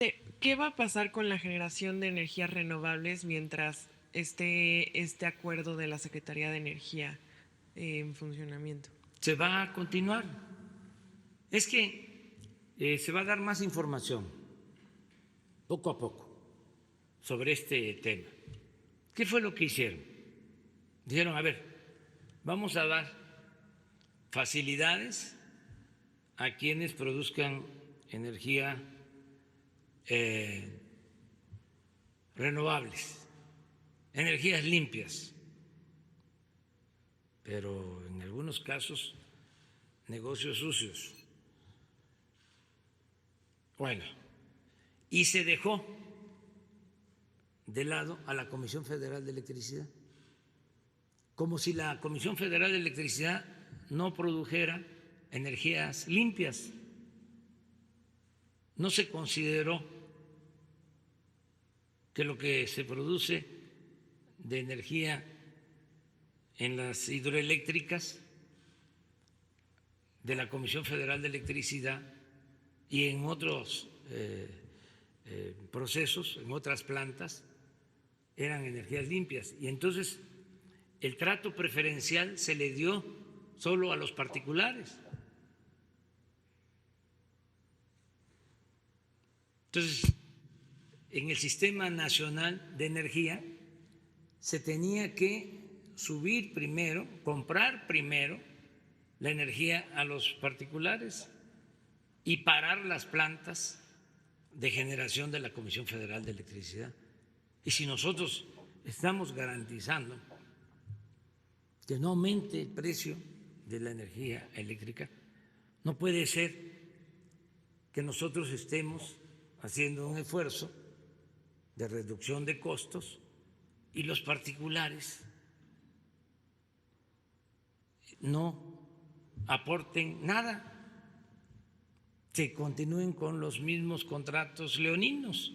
¿Qué va a pasar con la generación de energías renovables mientras esté este acuerdo de la Secretaría de Energía en funcionamiento? Se va a continuar. Es que se va a dar más información poco a poco sobre este tema. ¿Qué fue lo que hicieron? Dijeron, a ver, vamos a dar facilidades a quienes produzcan energía renovables, energías limpias, pero en algunos casos negocios sucios. Bueno, y se dejó de lado a la Comisión Federal de Electricidad, como si la Comisión Federal de Electricidad no produjera energías limpias. No se consideró que lo que se produce de energía en las hidroeléctricas de la Comisión Federal de Electricidad y en otros procesos, en otras plantas, eran energías limpias. Y entonces el trato preferencial se le dio solo a los particulares. Entonces, en el Sistema Nacional de Energía se tenía que subir primero, comprar primero la energía a los particulares y parar las plantas de generación de la Comisión Federal de Electricidad. Y si nosotros estamos garantizando que no aumente el precio de la energía eléctrica, no puede ser que nosotros estemos haciendo un esfuerzo de reducción de costos y los particulares no aporten nada, se continúen con los mismos contratos leoninos.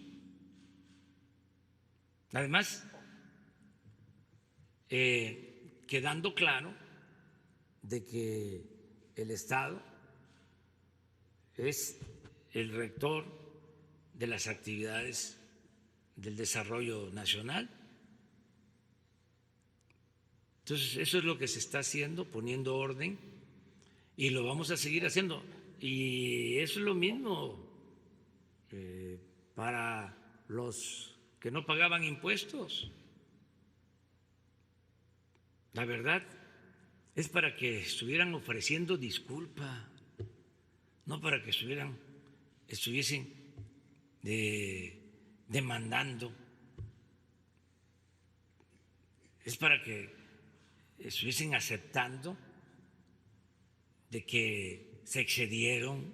Además, quedando claro de que el Estado es el rector de las actividades del desarrollo nacional. Entonces, eso es lo que se está haciendo, poniendo orden, y lo vamos a seguir haciendo. Y eso es lo mismo para los que no pagaban impuestos. La verdad es para que estuvieran ofreciendo disculpa, no para que estuviesen demandando. Es para que estuviesen aceptando de que se excedieron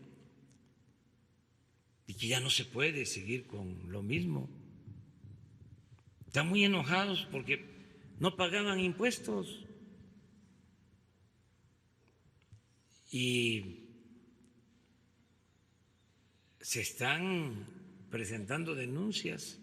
y que ya no se puede seguir con lo mismo. Están muy enojados porque no pagaban impuestos y se están presentando denuncias.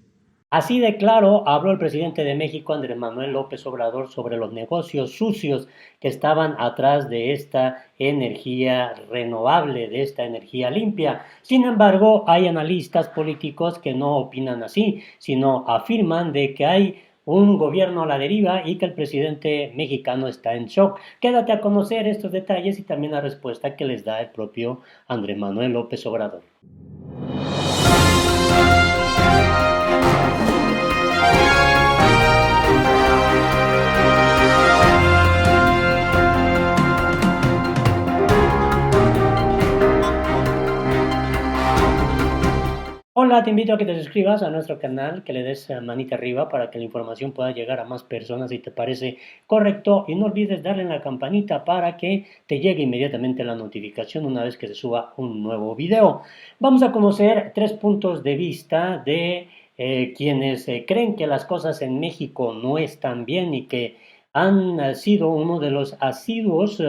Así de claro habló el presidente de México, Andrés Manuel López Obrador, sobre los negocios sucios que estaban atrás de esta energía renovable, de esta energía limpia. Sin embargo, hay analistas políticos que no opinan así, sino afirman de que hay un gobierno a la deriva y que el presidente mexicano está en shock. Quédate a conocer estos detalles y también la respuesta que les da el propio Andrés Manuel López Obrador. Hola, te invito a que te suscribas a nuestro canal, que le des manita arriba para que la información pueda llegar a más personas si te parece correcto, y no olvides darle en la campanita para que te llegue inmediatamente la notificación una vez que se suba un nuevo video. Vamos a conocer 3 puntos de vista de quienes creen que las cosas en México no están bien y que han sido uno de los asiduos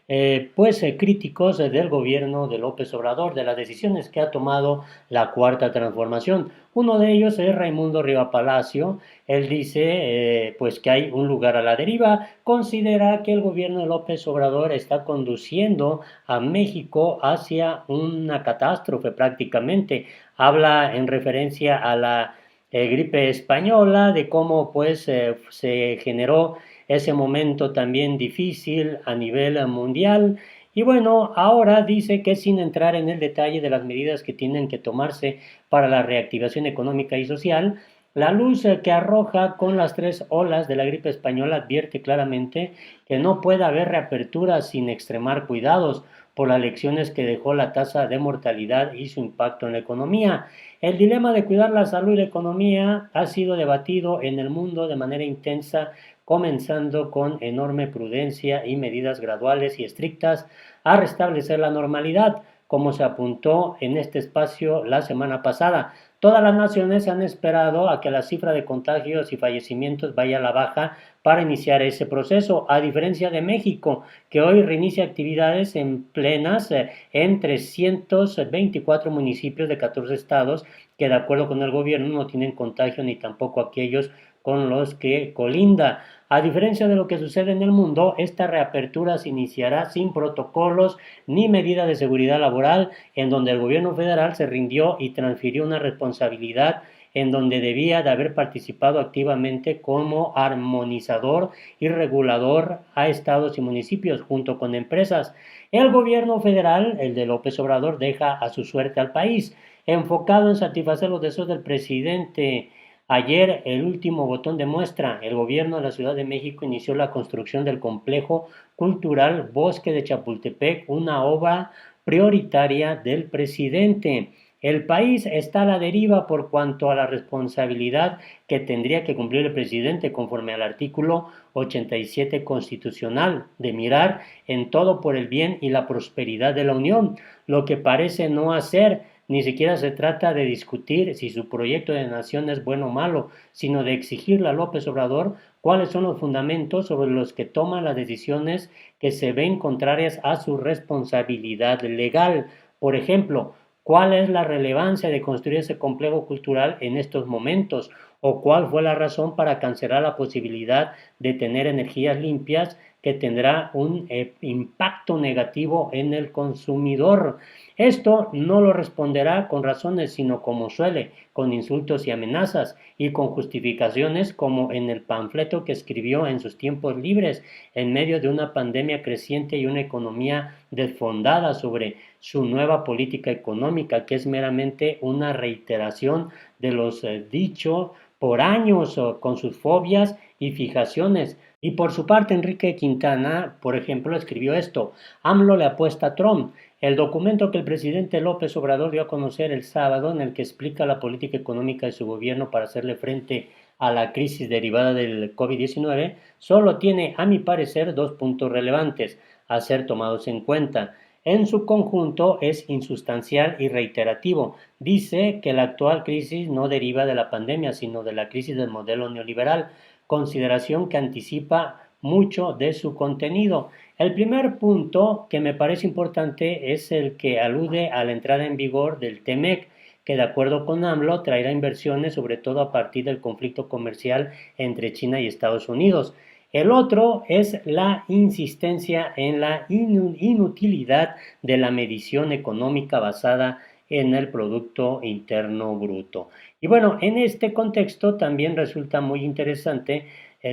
críticos del gobierno de López Obrador, de las decisiones que ha tomado la Cuarta Transformación. Uno de ellos es Raimundo Riva Palacio. Él dice pues que hay un lugar a la deriva, considera que el gobierno de López Obrador está conduciendo a México hacia una catástrofe prácticamente. Habla en referencia a la gripe española, de cómo pues se generó ese momento también difícil a nivel mundial. Y bueno, ahora dice que sin entrar en el detalle de las medidas que tienen que tomarse para la reactivación económica y social, la luz que arroja con las tres olas de la gripe española advierte claramente que no puede haber reapertura sin extremar cuidados por las lecciones que dejó la tasa de mortalidad y su impacto en la economía. El dilema de cuidar la salud y la economía ha sido debatido en el mundo de manera intensa, comenzando con enorme prudencia y medidas graduales y estrictas a restablecer la normalidad, como se apuntó en este espacio la semana pasada. Todas las naciones han esperado a que la cifra de contagios y fallecimientos vaya a la baja para iniciar ese proceso, a diferencia de México, que hoy reinicia actividades en plenas en 324 municipios de 14 estados, que de acuerdo con el gobierno no tienen contagio ni tampoco aquellos con los que colinda. A diferencia de lo que sucede en el mundo, esta reapertura se iniciará sin protocolos ni medidas de seguridad laboral, en donde el gobierno federal se rindió y transfirió una responsabilidad en donde debía de haber participado activamente como armonizador y regulador a estados y municipios junto con empresas. El gobierno federal, el de López Obrador, deja a su suerte al país, enfocado en satisfacer los deseos del presidente. Ayer, el último botón de muestra, el gobierno de la Ciudad de México inició la construcción del complejo cultural Bosque de Chapultepec, una obra prioritaria del presidente. El país está a la deriva por cuanto a la responsabilidad que tendría que cumplir el presidente conforme al artículo 87 constitucional de mirar en todo por el bien y la prosperidad de la Unión, lo que parece no hacer. Ni siquiera se trata de discutir si su proyecto de nación es bueno o malo, sino de exigirle a López Obrador cuáles son los fundamentos sobre los que toma las decisiones que se ven contrarias a su responsabilidad legal. Por ejemplo, ¿cuál es la relevancia de construir ese complejo cultural en estos momentos? ¿O cuál fue la razón para cancelar la posibilidad de tener energías limpias que tendrá un impacto negativo en el consumidor? Esto no lo responderá con razones, sino como suele, con insultos y amenazas, y con justificaciones como en el panfleto que escribió en sus tiempos libres, en medio de una pandemia creciente y una economía desfondada sobre su nueva política económica, que es meramente una reiteración de los dichos por años con sus fobias y fijaciones. Y por su parte, Enrique Quintana, por ejemplo, escribió esto: AMLO le apuesta a Trump. El documento que el presidente López Obrador dio a conocer el sábado, en el que explica la política económica de su gobierno para hacerle frente a la crisis derivada del COVID-19, solo tiene, a mi parecer, dos puntos relevantes a ser tomados en cuenta. En su conjunto es insustancial y reiterativo. Dice que la actual crisis no deriva de la pandemia, sino de la crisis del modelo neoliberal, consideración que anticipa mucho de su contenido. El primer punto que me parece importante es el que alude a la entrada en vigor del TEMEC, que de acuerdo con AMLO traerá inversiones sobre todo a partir del conflicto comercial entre China y Estados Unidos. El otro es la insistencia en la inutilidad de la medición económica basada en el Producto Interno Bruto. Y bueno, en este contexto también resulta muy interesante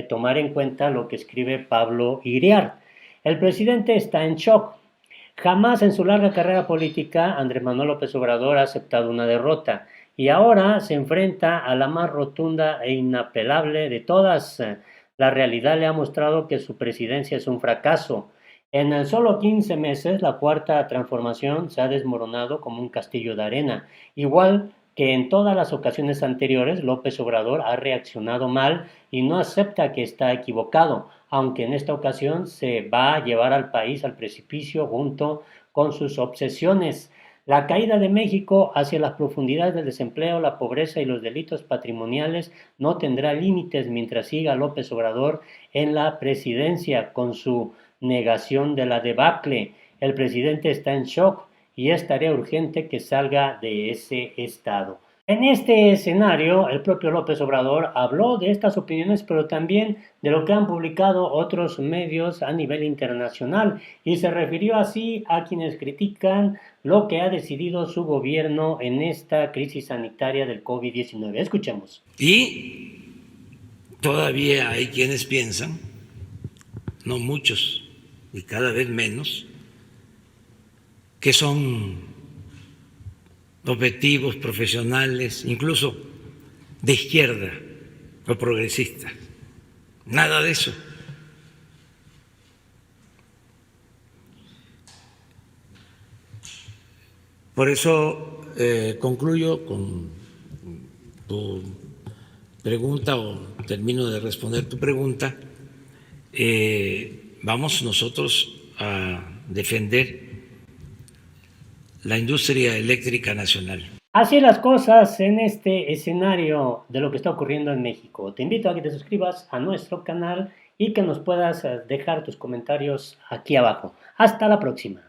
tomar en cuenta lo que escribe Pablo Iriart. El presidente está en shock. Jamás en su larga carrera política Andrés Manuel López Obrador ha aceptado una derrota y ahora se enfrenta a la más rotunda e inapelable de todas. La realidad le ha mostrado que su presidencia es un fracaso. En solo 15 meses, la cuarta transformación se ha desmoronado como un castillo de arena. Igual que en todas las ocasiones anteriores, López Obrador ha reaccionado mal y no acepta que está equivocado, aunque en esta ocasión se va a llevar al país al precipicio junto con sus obsesiones. La caída de México hacia las profundidades del desempleo, la pobreza y los delitos patrimoniales no tendrá límites mientras siga López Obrador en la presidencia con su negación de la debacle. El presidente está en shock y es tarea urgente que salga de ese estado. En este escenario, el propio López Obrador habló de estas opiniones, pero también de lo que han publicado otros medios a nivel internacional, y se refirió así a quienes critican lo que ha decidido su gobierno en esta crisis sanitaria del COVID-19. Escuchemos. Y todavía hay quienes piensan, no muchos y cada vez menos, que son objetivos profesionales, incluso de izquierda o progresistas. Nada de eso. Por eso concluyo con tu pregunta, o termino de responder tu pregunta. Vamos nosotros a defender la industria eléctrica nacional. Así las cosas en este escenario de lo que está ocurriendo en México. Te invito a que te suscribas a nuestro canal y que nos puedas dejar tus comentarios aquí abajo. Hasta la próxima.